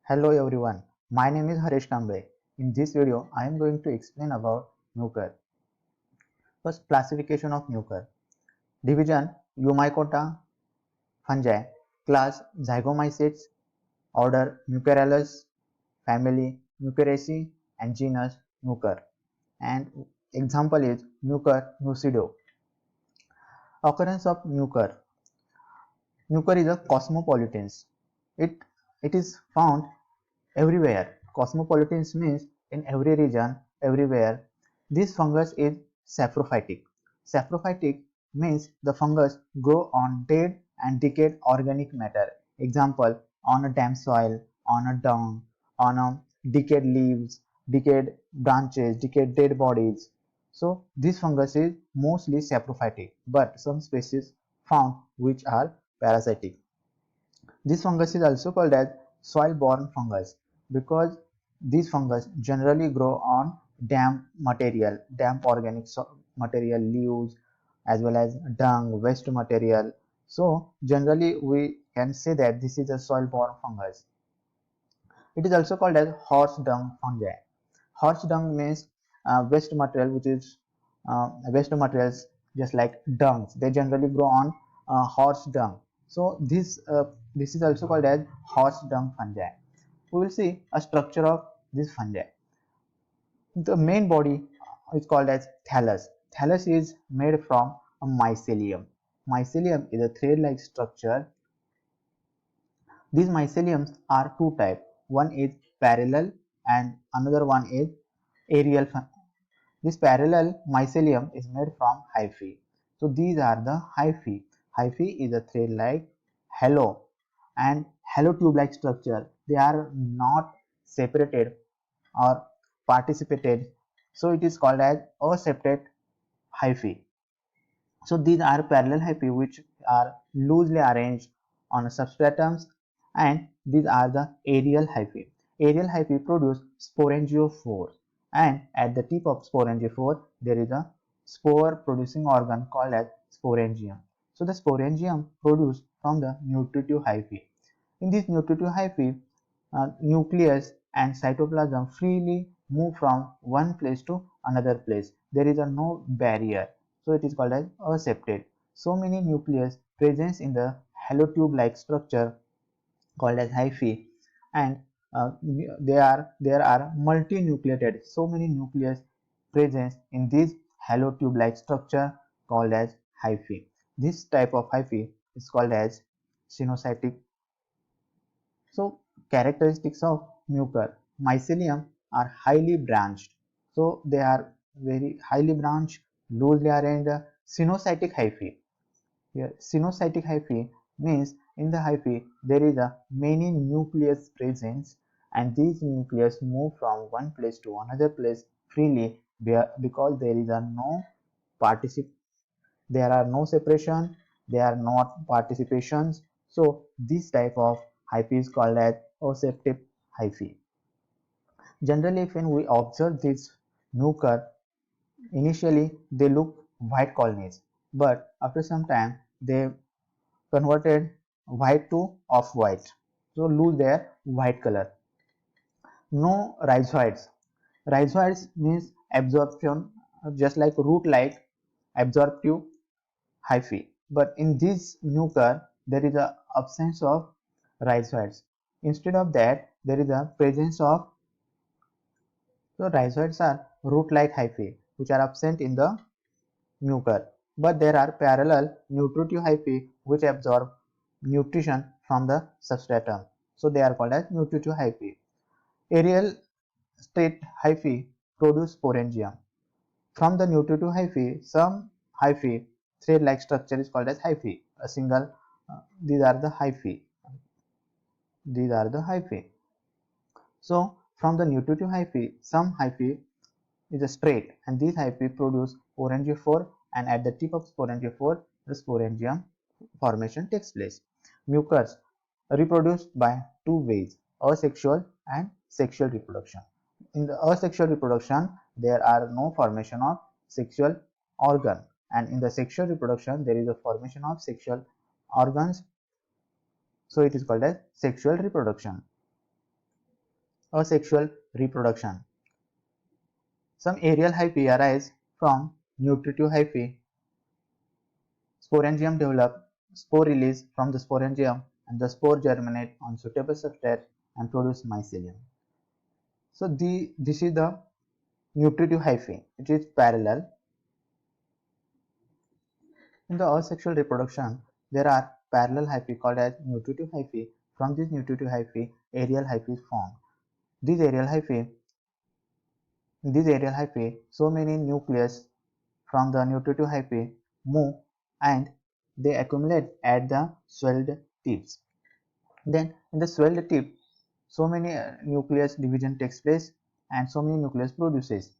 Hello everyone, my name is Harish Kamble. In this video, I am going to explain about Mucor. First, classification of Mucor. Division Eumycota fungi, class Zygomycetes, order Mucorales, family Muceraceae, and genus Mucor. And example is Mucor nucido. Occurrence of Mucor. Mucor is a cosmopolitan. It, it is found everywhere. Cosmopolitans means in every region, everywhere. This fungus is saprophytic. Saprophytic means the fungus grow on dead and decayed organic matter. Example, on a damp soil, on a dung, on a decayed leaves, decayed branches, decayed dead bodies. So this fungus is mostly saprophytic, but some species found which are parasitic. This fungus is also called as soil-borne fungus because these fungus generally grow on damp material, damp organic material, leaves, as well as dung, waste material. So generally we can say that this is a soil-borne fungus. It is also called as horse dung fungi. Horse dung means waste material, which is waste materials just like dungs. They generally grow on horse dung. So this is also called as horse dung fungi. We will see a structure of this fungi. The main body is called as thallus. Thallus is made from a mycelium. Mycelium is a thread-like structure. These myceliums are two types. One is parallel and another one is aerial. This parallel mycelium is made from hyphae. So these are the hyphae. Hyphae is a thread-like halo and halo tube-like structure. They are not separated or participated. So it is called as aseptate hyphae. So these are parallel hyphae which are loosely arranged on substratums, and these are the aerial hyphae. Aerial hyphae produce sporangiophores, and at the tip of sporangiophore there is a spore producing organ called as sporangium. So the sporangium produced from the nutritive hyphae. In this nutritive hyphae, nucleus and cytoplasm freely move from one place to another place. There is no barrier, so it is called as aseptate. So many nucleus presence in the halotube-like structure called as hyphae, and there are multinucleated. So many nucleus presence in this halotube-like structure called as hyphae. This type of hyphae is called as sinusitic. So characteristics of mucor. Mycelium are highly branched. So they are very highly branched, loosely arranged, sinusitic hyphae. Here, sinusitic hyphae means in the hyphae there is a many nucleus presence, and these nucleus move from one place to another place freely because there is a no particip there are no separation, there are not participations. So this type of hyphae is called as aseptate hyphae. Generally, when we observe this nucleus, initially they look white colonies, but after some time they converted white to off-white, so lose their white color. No rhizoids. Rhizoids means absorption, just like root-like absorptive hyphae, but in this nucleus there is a absence of rhizoids. Instead of that, there is a presence of, so rhizoids are root-like hyphae which are absent in the nucleus, but there are parallel nutritive hyphae which absorb nutrition from the substratum, so they are called as nutritive hyphae. Aerial state hyphae produce sporangium. From the nutritive hyphae, some hyphae thread-like structure is called as hyphae. A single, these are the hyphae. These are the hyphae. So from the nutritive hyphae, some hyphae is a straight, and these hyphae produce sporangiophore, and at the tip of sporangiophore, the sporangium formation takes place. Mucors reproduce by two ways: asexual and sexual reproduction. In the asexual reproduction, there are no formation of sexual organ, and in the sexual reproduction, there is a formation of sexual organs, so it is called as sexual reproduction. Asexual reproduction. Some aerial hyphae arise from nutritive hyphae. Sporangium develop spore release from the sporangium and the spore germinate on suitable substrate and produce mycelium. So this is the nutritive hyphae. It is parallel. In the asexual reproduction, there are parallel hyphae called as nutritive hyphae. From this nutritive hyphae, aerial hyphae is formed. These aerial hyphae, so many nucleus from the nutritive hyphae move and they accumulate at the swelled tips. Then in the swelled tip, so many nucleus division takes place and so many nucleus produces.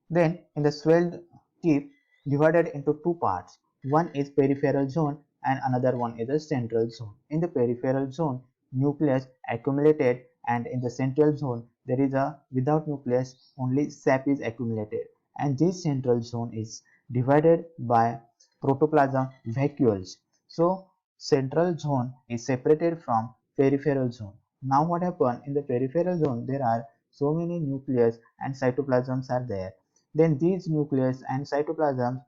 Then in the swelled tip divided into two parts. One is peripheral zone and another one is the central zone. In the peripheral zone, nucleus accumulated, and in the central zone there is a without nucleus, only sap is accumulated, and this central zone is divided by protoplasm vacuoles. So central zone is separated from peripheral zone. Now what happened in the peripheral zone, there are so many nucleus and cytoplasms are there. Then these nucleus and cytoplasm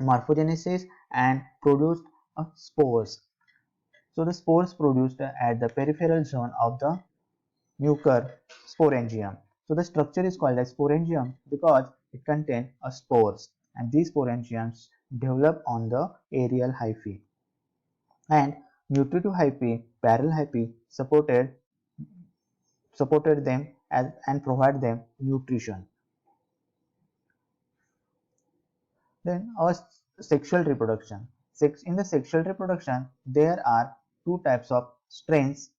morphogenesis and produced spores. So the spores produced at the peripheral zone of the nuclear sporangium. So the structure is called as sporangium because it contains spores, and these sporangiums develop on the aerial hyphae. And nutritive hyphae, parallel hyphae supported them and provide them nutrition. Then our sexual reproduction. In the sexual reproduction, there are two types of strains.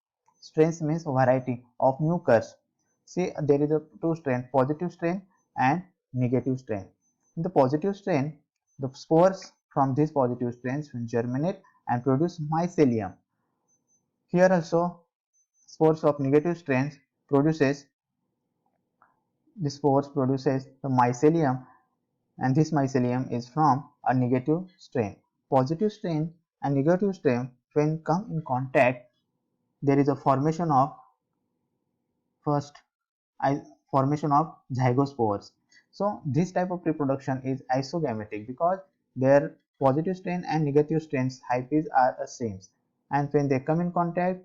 Strains means variety of mucus. See, there is a two strain, positive strain and negative strain. In the positive strain, the spores from these positive strains will germinate and produce mycelium. Here also, spores of negative strains produces the spores produces the mycelium, and this mycelium is from a negative strain. Positive strain and negative strain, when come in contact, there is a formation of first formation of zygospores. So this type of reproduction is isogametic because their positive strain and negative strains hyphae are the same, and when they come in contact,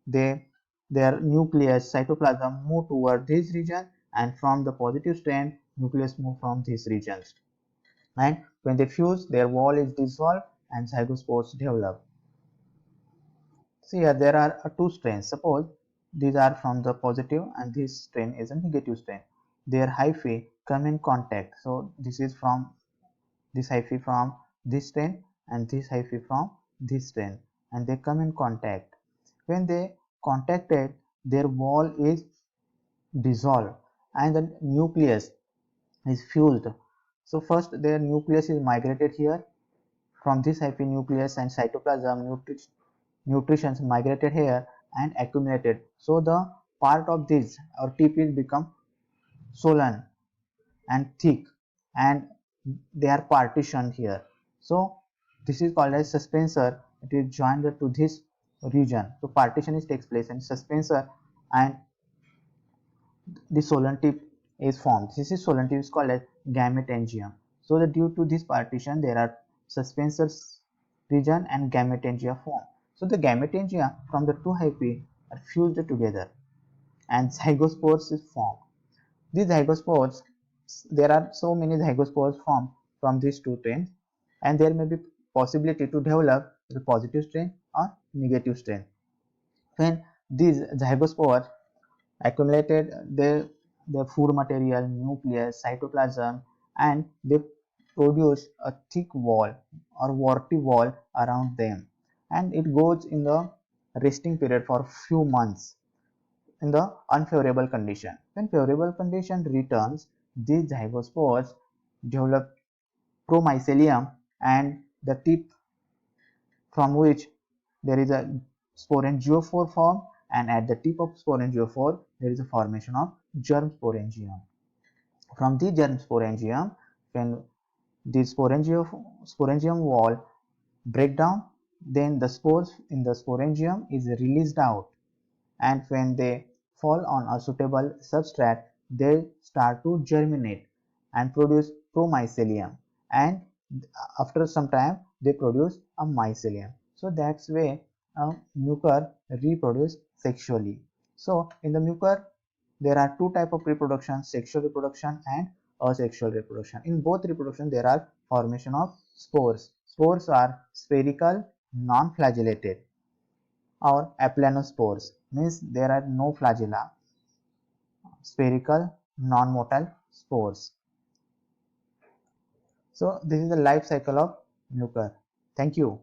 they their nucleus cytoplasm move toward this region, and from the positive strain nucleus move from these regions, and when they fuse, their wall is dissolved and zygospores develop. See here, there are two strains. Suppose these are from the positive and this strain is a negative strain. Their hyphae come in contact. So this is from this hyphae from this strain and this hyphae from this strain, and they come in contact. When they contacted, their wall is dissolved and the nucleus is fused. So first their nucleus is migrated here. From this hyphae, nucleus and cytoplasm nutritions migrated here and accumulated. So the part of this or tip is become swollen and thick, and they are partitioned here. So this is called as suspensor. It is joined to this region. So partition is takes place in suspensor, and the swollen tip is formed. This is swollen tip is called as gametangium. So that due to this partition, there are suspensors region and gametangia form. So the gametangia from the two hyphae are fused together and zygospores is formed. These zygospores, there are so many zygospores formed from these two strains, and there may be possibility to develop the positive strain or negative strain. When these zygospores accumulated the food material, nucleus, cytoplasm, and they produce a thick wall or warty wall around them, and it goes in the resting period for few months in the unfavorable condition. When favorable condition returns, these zygospores develop promycelium, and the tip from which there is a sporangiophore form, and at the tip of sporangiophore there is a formation of germ sporangium. From the germ sporangium, when the sporangium wall break down, then the spores in the sporangium is released out, and when they fall on a suitable substrate, they start to germinate and produce promycelium, and after some time they produce a mycelium. So that's way mucor reproduce sexually. So in the mucor there are two type of reproduction, sexual reproduction and asexual reproduction. In both reproduction there are formation of spores. Spores are spherical, non-flagellated, or aplanospores, means there are no flagella, spherical, non-motile spores. So this is the life cycle of mucor. Thank you.